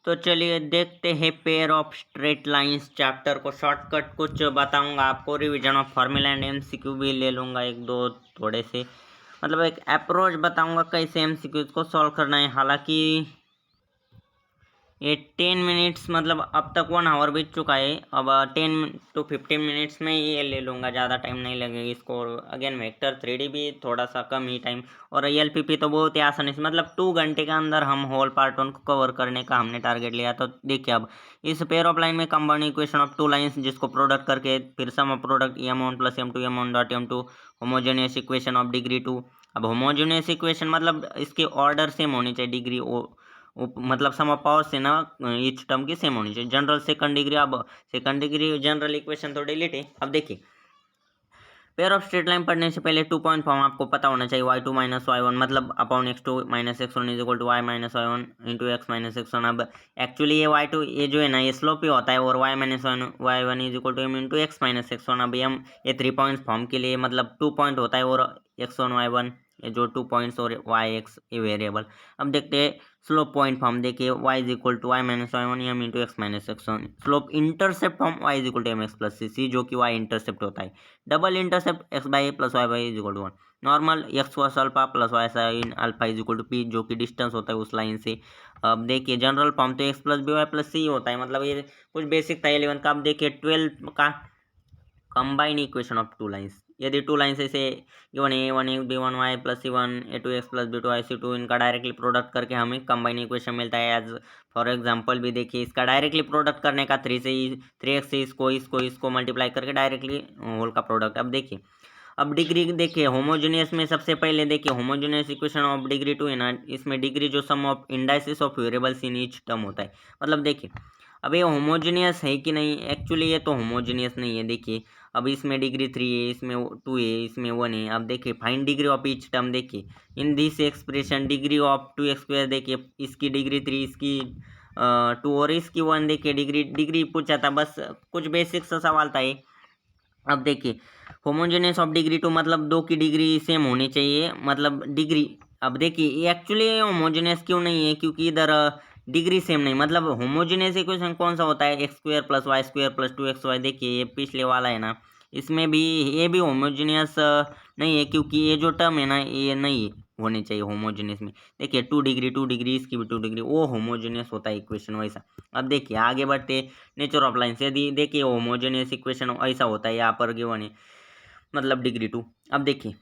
तो चलिए देखते हैं pair of straight lines chapter को। शॉर्टकट कुछ बताऊंगा आपको, revision of formula and MCQ भी ले लूंगा एक दो थोड़े से, मतलब एक अप्रोच बताऊंगा कैसे एमसीक्यूज को सॉल्व करना है। हालांकि ये 10 मिनट्स मतलब अब तक 1 आवर बीत चुका है, अब 10 to 15 मिनट्स में ये ले लूँगा, ज़्यादा टाइम नहीं लगेगा इसको। अगेन वेक्टर 3D भी थोड़ा सा कम ही टाइम, और एलपीपी तो बहुत ही आसानी से, मतलब 2 घंटे के अंदर हम होल पार्ट 1 को कवर करने का हमने टारगेट लिया। तो देखिए अब इस पेयर ऑफ लाइन में combined equation of two lines जिसको प्रोडक्ट करके फिर sum of product m1 plus m2 m1 dot m2 homogeneous equation of degree 2। अब होमोजेनियस इक्वेशन मतलब इसके ऑर्डर सेम होनी चाहिए, डिग्री मतलब सम ऑफ पावर से ना ईच टर्म की सेम होनी चाहिए। जनरल सेकंड डिग्री, अब सेकंड डिग्री जनरल इक्वेशन तो डिलीट है। अब देखिए पेयर ऑफ स्ट्रेट लाइन पढ़ने से पहले 2 पॉइंट फॉर्म आपको पता होना चाहिए। y2 माइनस y1 मतलब upon x2 minus x1 is equal to y minus y1 into x minus x1। अब एक्चुअली ये y2 ये जो है ना ये स्लोप ही होता है, और y minus y1 is equal to m into x minus x1। अब m ये 3 पॉइंट्स फॉर्म के लिए मतलब 2 पॉइंट होता है, और x1 y1 ये जो 2 पॉइंट्स और y x ये वेरिएबल। अब देखते हैं स्लोप पॉइंट फॉर्म। देखिए y is equal to y minus y1 m into x minus x1। Slope intercept form y is equal to mx plus c, जो कि y इंटरसेप्ट होता है। Double intercept x by a plus y by is equal to 1। Normal x cos alpha plus y sine alpha is equal to p, जो कि distance होता है उस line से। अब देखिए जनरल फॉर्म तो x plus b y plus c होता है, मतलब ये कुछ बेसिक था 11 का। अब देखिए 12 का combine equation of two lines. यदि टू लाइंस ऐसे given a one x b one y plus c one a two x plus b two y c two, इनका डायरेक्टली प्रोडक्ट करके हमें कंबाइन इक्वेशन मिलता है। एज फॉर एग्जांपल भी देखिए इसका डायरेक्टली प्रोडक्ट करने का 3 से इसको मल्टीप्लाई करके डायरेक्टली होल का प्रोडक्ट। अब देखिए अब डिग्री देखिए होमोजेनियस में सबसे पहले देखिए होमोजेनियस इक्वेशन ऑफ डिग्री 2 है ना, इसमें डिग्री जो sum of indices of variables in each term होता है। मतलब देखिए अब ये होमोजेनियस है कि नहीं, एक्चुअली ये तो होमोजेनियस नहीं है। देखिए अब इसमें डिग्री 3 है, इसमें 2 है, इसमें 1 है। अब देखिए find degree of each term. देखिए in this expression degree of 2x², देखिए इसकी डिग्री 3, इसकी 2 और इसकी 1। देखिए डिग्री पूछा था, बस कुछ बेसिक सा सवाल था ये। अब देखिए होमोजेनियस ऑफ डिग्री 2 मतलब दो की डिग्री सेम होनी चाहिए, मतलब डिग्री। अब देखिए ये एक्चुअली होमोजेनियस क्यों नहीं है, क्योंकि इधर डिग्री सेम नहीं, मतलब होमोजेनियस इक्वेशन कौन सा होता है, x square plus y square plus 2xy। देखिए ये पिछले वाला है ना, इसमें भी ये भी होमोजेनियस नहीं है, क्योंकि ये जो टर्म है ना ये नहीं होनी चाहिए होमोजेनियस में। देखिए 2 डिग्री इसकी भी 2 डिग्री, वो होमोजेनियस होता है इक्वेशन वैसा। अब देखिए आगे बढ़ते नेचर ऑफ लाइन्स। यदि देखिए होमोजेनियस इक्वेशन ऐसा होता है, यहाँ पर गिवन है मतलब डिग्री 2। अब देखिए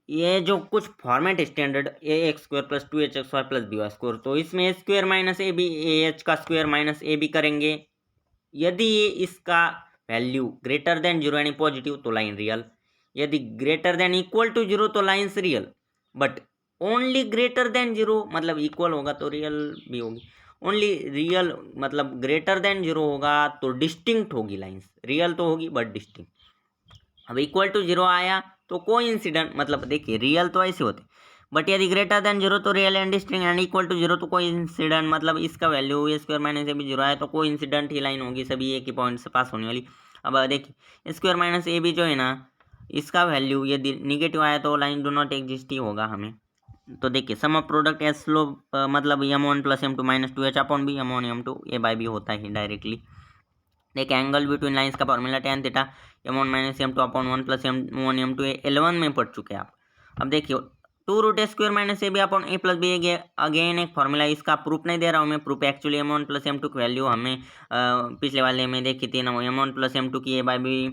ये जो कुछ format standard a x square plus 2h(x)y plus b y square, तो इसमें a square minus a b, a h का स्क्वायर माइनस ए बी करेंगे। यदि ये इसका वैल्यू ग्रेटर देन 0 यानी पॉजिटिव तो लाइन रियल, यदि ग्रेटर देन इक्वल टू 0 तो lines real, but only greater than 0 मतलब इक्वल होगा तो रियल भी होगी। ओनली रियल मतलब ग्रेटर देन 0 होगा तो डिस्टिंक्ट होगी लाइन्स, रियल तो होगी बट डिस्टिंक्ट। अब इक्वल टू 0 आया तो कोइंसिडेंट, मतलब देखिए रियल तो ऐसे होते, बट यदि ग्रेटर देन 0 तो real and distinct, and equal to 0 तो कोइंसिडेंट, मतलब इसका value a square minus a b 0 आया तो कोइंसिडेंट ही लाइन होगी, सभी एक ही पॉइंट से पास होने वाली। अब देखिए स्क्वायर माइनस ए बी जो है ना, इसका वैल्यू यदि निगेटिव आया तो लाइन डू नॉट एग्जिस्ट ही होगा हमें। तो देखिए sum of product as slope मतलब m1 plus m2 minus 2h upon b m1 m2 a by b होता है डायरेक्टली। देखिए एंगल बिटवीन लाइंस का formula tan theta m1 minus m2 upon 1 plus m1 m2 L1 में पढ़ चुके हैं आप। अब देखिए 2√a² minus a b upon a plus b, again एक फॉर्मूला, इसका प्रूफ नहीं दे रहा हूँ मैं, proof actually m1 plus m2 की वैल्यू हमें पिछले वाले में देखी थी ना, m1 प्लस m2 की a by b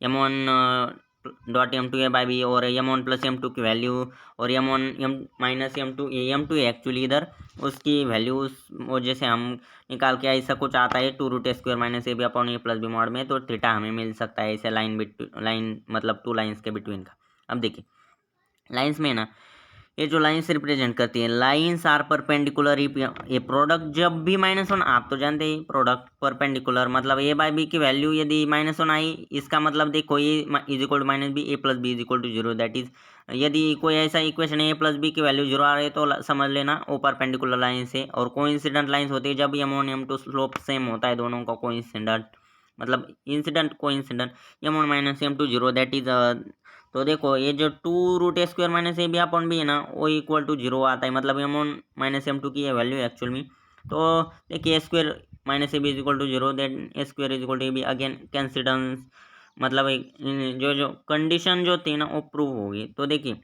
m1 dot m2 a by b, और m1 प्लस m2 की वैल्यू, और m1 m minus m2 m2 actually इधर उसकी वैल्यू वजह से हम निकाल के ऐसा कुछ आता है 2√a² minus a b upon a plus b mod में, तो थीटा हमें मिल सकता है ऐसे लाइन मतलब टू लाइंस के बिटवीन का। अब देखिए लाइंस में ना ये जो लाइंस रिप्रेजेंट करती है, लाइंस आर परपेंडिकुलर। ये प्रोडक्ट जब भी -1, आप तो जानते हैं प्रोडक्ट परपेंडिकुलर मतलब ए बाई बी की वैल्यू यदि -1 आई, इसका मतलब देखो ये is equal to minus b, a plus b is equal to 0, that is यदि कोई ऐसा इक्वेशन है ए प्लस बी की वैल्यू 0 आ रही है तो समझ लेना वो परपेंडिकुलर लाइन है। और कोइंसिडेंट लाइन्स होती है जब m1 m2 स्लोप सेम होता है दोनों का, कोइंसिडेंट मतलब incident coincident m1 minus m2 0, that is तो देखो ये जो 2√a² minus a b upon b है ना वो इक्वल टू 0 आता है, मतलब m1 माइनस m2 की ये वैल्यू एक्चुअल में तो देखिए a square minus a b is equal to zero, then a square is equal to a b, again coincidence मतलब जो जो कंडीशन जो थी ना वो प्रूव होगी। तो देखिए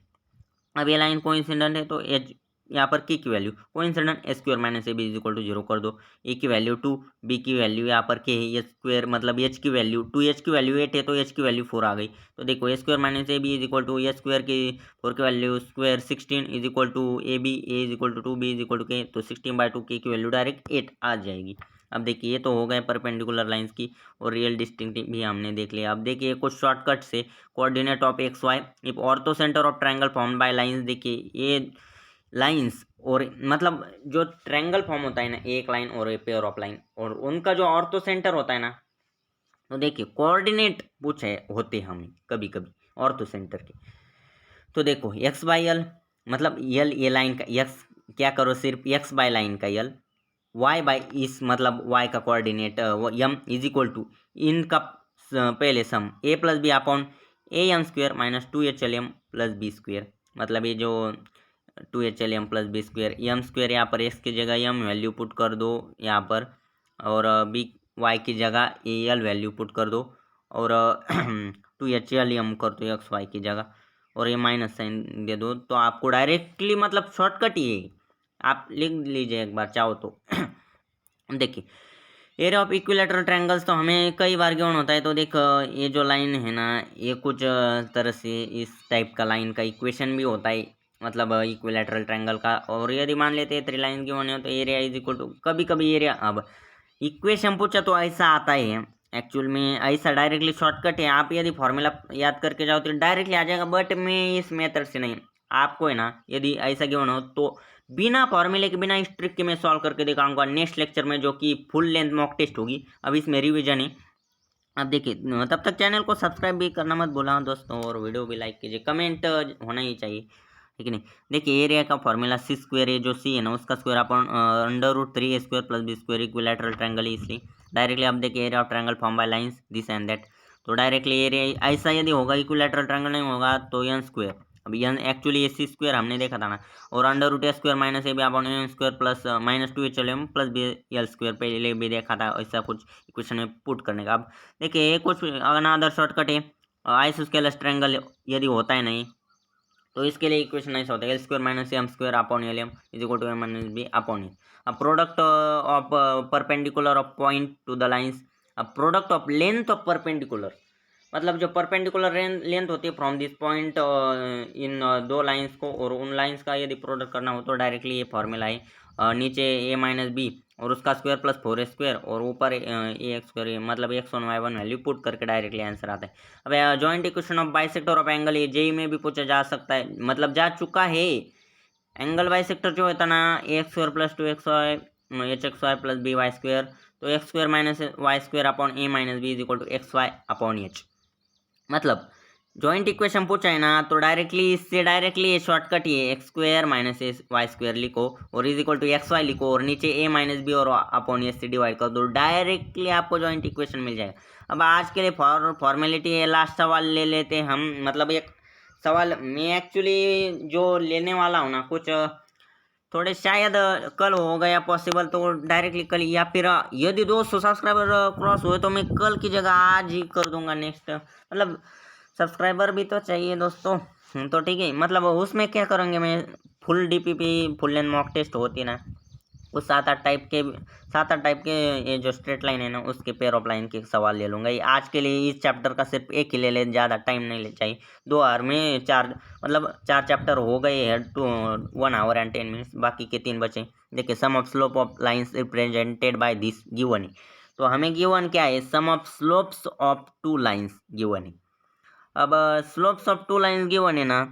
अब ये लाइन कोइंसिडेंट है तो एच यहाँ पर की value coincident a square minus a b is equal to zero कर दो। ए की वैल्यू 2, बी की वैल्यू यहाँ पर के है ए स्क्वायर मतलब एच की वैल्यू 2, एच की वैल्यू 8 है तो एच की वैल्यू 4 आ गई। तो देखो a square minus a b is equal to a square की 4 की value square 16 is equal to a is equal to 2, b is equal to k, तो 16/2 के की वैल्यू डायरेक्ट 8 आ जाएगी। अब देखिए ये तो हो गए परपेंडिकुलर लाइंस की और रियल डिस्टिंक्टिव भी हमने देख लिया। अब देखिए कुछ शॉर्टकट से coordinate of x y if orthocentre of triangle form by lines, देखिए ये लाइंस और मतलब जो ट्रायंगल फॉर्म होता है ना एक लाइन और ए पेयर ऑफ लाइन और उनका जो ऑर्थो सेंटर होता है ना, तो देखिए कोऑर्डिनेट पूछे होते हमें कभी कभी ऑर्थो सेंटर के। तो देखो एक्स बाई एल मतलब यल ये लाइन का एक्स क्या करो सिर्फ एक्स बाय लाइन का यल, वाई बाई इस मतलब वाई का coordinate m is equal to इनका पहले sum a plus b upon a m square minus 2 HL m plus b square, मतलब ये जो 2 HL m plus b square, m square यहाँ पर एक्स की जगह एम वैल्यू पुट कर दो यहाँ पर और बी वाई की जगह ए एल वैल्यू पुट कर दो और 2 HL m कर दो एक्स वाई की जगह और ये माइनस साइन दे दो। तो आपको डायरेक्टली मतलब शॉर्टकट ही है, आप लिख लीजिए एक बार चाहो तो। देखिए एरिया ऑफ इक्विलेटरल ट्रायंगल्स तो हमें कई बार गिवन होता है। तो देख ये जो लाइन है ना ये कुछ तरह से इस टाइप का लाइन का इक्वेशन भी होता है मतलब इक्विलेटरल ट्रायंगल का। और यदि मान लेते हैं 3 लाइन गिवन है तो एरिया इज इक्वल टू कभी कभी एरिया, अब इक्वेशन पूछा तो ऐसा आता है एक्चुअल में, ऐसा डायरेक्टली शॉर्टकट है, आप यदि फॉर्मूला याद करके जाओ तो डायरेक्टली आ जाएगा। बट मैं इस मेथड से नहीं, आपको है ना यदि ऐसा गिवन हो तो बिना फॉर्मूले के बिना इस ट्रिक के मैं सॉल्व करके दिखाऊंगा नेक्स्ट लेक्चर में, जो कि फुल लेंथ मॉक टेस्ट होगी। अब इसमें रिवीजन है। अब देखिए तब तक चैनल को सब्सक्राइब भी करना मत भूलना दोस्तों और वीडियो भी लाइक कीजिए, कमेंट होना ही चाहिए ठीक है नहीं। देखिए एरिया का फॉर्मूला सी स्क्वायर है, जो सी है ना उसका square upon √3 A² plus b square equilateral triangle है इसलिए डायरेक्टली अब देखिए area of triangle form by lines this and that. तो डायरेक्टली एरिया ऐसा यदि होगा इक्विलैटरल ट्रायंगल नहीं होगा तो एन स्क्वायर, अब एन एक्चुअली सी स्क्वायर हमने देखा था ना, और √A² minus a b upon n square plus minus 2 HL m plus b l square पहले भी देखा था, ऐसा कुछ इक्वेशन में पुट करने का। अब देखिए कुछ अनादर शॉर्टकट है, आइसोस्केलस ट्रायंगल यदि होता है नहीं तो इसके लिए इक्वेशन ऐसा होता है L² minus m square upon l m is equal to m minus b upon a. अब product of perpendicular of point to the lines, अब product of length of perpendicular मतलब जो परपेंडिकुलर लेंथ होती है from this point in दो lines को, और उन लाइंस का यदि प्रोडक्ट करना हो तो डायरेक्टली ये फॉर्मूला है नीचे ए माइनस बी और उसका स्क्वायर प्लस 4A² और ऊपर ए एक्स स्क्वायर मतलब x1 y1 वैल्यू पुट करके डायरेक्टली आंसर आता है। अब joint equation of bisector of angle ये जेई में भी पूछा जा सकता है, मतलब जा चुका है। एंगल बाइसेक्टर जो होता है ना a² plus 2xy hxy plus by² तो x² minus y² upon a minus b is equal to xy upon h, मतलब जॉइंट इक्वेशन पूछा है ना तो डायरेक्टली इससे डायरेक्टली ये शॉर्टकट ही है x² माइनस y² लिखो और इज इक्वल टू xy लिखो और नीचे a माइनस बी और अपॉन एस से डिवाइड कर दो, डायरेक्टली आपको जॉइंट इक्वेशन मिल जाएगा। अब आज के लिए फॉर्मेलिटी है, लास्ट सवाल ले लेते हैं हम, मतलब एक सवाल मैं एक्चुअली जो लेने वाला हूँ ना कुछ थोड़े शायद कल हो गया पॉसिबल तो डायरेक्टली कल, या फिर यदि 200 सब्सक्राइबर क्रॉस हुए तो मैं कल की जगह आज ही कर दूंगा नेक्स्ट, मतलब सब्सक्राइबर भी तो चाहिए दोस्तों। तो ठीक है, मतलब उसमें क्या करेंगे मैं full DPP full length mock test होती है ना उस 7-8 टाइप के ये जो स्ट्रेट लाइन है ना उसके पेयर ऑफ लाइन के सवाल ले लूँगा। ये आज के लिए इस चैप्टर का सिर्फ एक ही ले ले, ज़्यादा टाइम नहीं ले चाहिए। 2 आवर में 4 चैप्टर हो गए हैं, 1 आवर एंड 10 मिनट्स, बाकी के 3 बचे। देखिए sum of slope of lines represented by this given है, तो हमें गिवन क्या है, sum of slopes of 2 lines given है। अब स्लोप्स ऑफ 2 लाइन्स गिवन है ना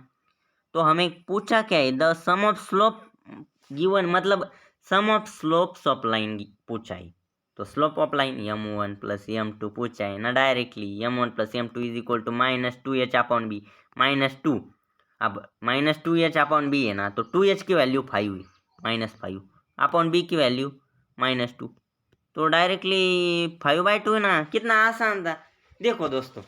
तो हमें पूछा क्या है, the sum of slope given मतलब sum of slopes of line पूछा है। तो slope of line m1 plus m2 पूछा है ना directly, m1 plus m2 is equal to -2h upon b -2। अब -2h अपॉन बी है ना तो 2h की वैल्यू 5 हुई -5 अपॉन बी की वैल्यू -2, तो डायरेक्टली 5/2 है ना, कितना आसान था। देखो दोस्तों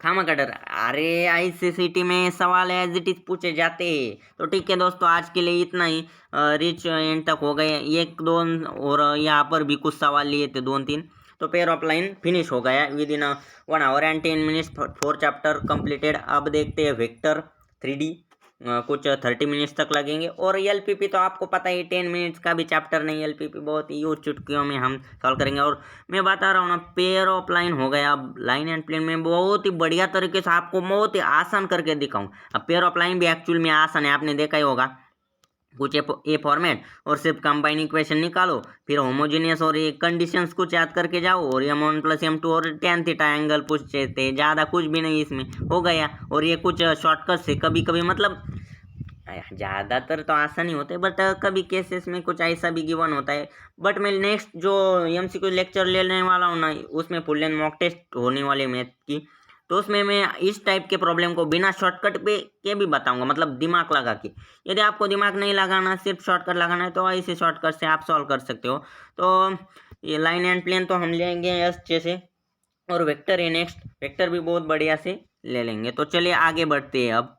खामा का डर, अरे आईसीसीटी में सवाल एज इट इज पूछे जाते हैं। तो ठीक है दोस्तों, आज के लिए इतना ही। रिच एंड तक हो गए, एक दो और यहाँ पर भी कुछ सवाल लिए थे, 2-3। तो पेयर ऑफ लाइन फिनिश हो गया with in 1 hour and 10 minutes, 4 chapter completed. अब देखते हैं वेक्टर 3D, कुछ 30 मिनट्स तक लगेंगे। और एलपीपी तो आपको पता ही 10 मिनट्स का भी चैप्टर नहीं, एलपीपी बहुत ही चुटकियों में हम सॉल्व करेंगे। और मैं बता रहा हूँ ना, पेयर ऑफ लाइन हो गया। अब लाइन एंड प्लेन में बहुत ही बढ़िया तरीके से आपको बहुत ही आसान करके दिखाऊं। अब पेयर ऑफ लाइन भी एक्चुअल में आसान है, आपने देखा ही होगा। कुछ ए फॉर्मेट और सिर्फ कंबाइन इक्वेशन निकालो, फिर होमोजीनियस और ये कंडीशंस कुछ याद करके जाओ, और m1 + m2 और tan थीटा एंगल पूछते थे, ज़्यादा कुछ भी नहीं इसमें हो गया। और ये कुछ शॉर्टकट से कभी कभी, मतलब ज़्यादातर तो आसान ही होते हैं, बट कभी केसेस में कुछ ऐसा भी गिवन होता है। बट मैं नेक्स्ट जो एमसीक्यू लेक्चर लेने वाला हूँ ना, उसमें फुल लेंथ मॉक टेस्ट होने वाली मैथ की, तो उसमें मैं इस टाइप के प्रॉब्लम को बिना शॉर्टकट पे के भी बताऊंगा, मतलब दिमाग लगा के। यदि आपको दिमाग नहीं लगाना, सिर्फ शॉर्टकट लगाना है, तो ऐसे शॉर्टकट से आप सॉल्व कर सकते हो। तो ये लाइन एंड प्लेन तो हम लेंगे अच्छे से, और वेक्टर है नेक्स्ट, वेक्टर भी बहुत बढ़िया से ले लेंगे। तो चलिए आगे बढ़ते हैं अब।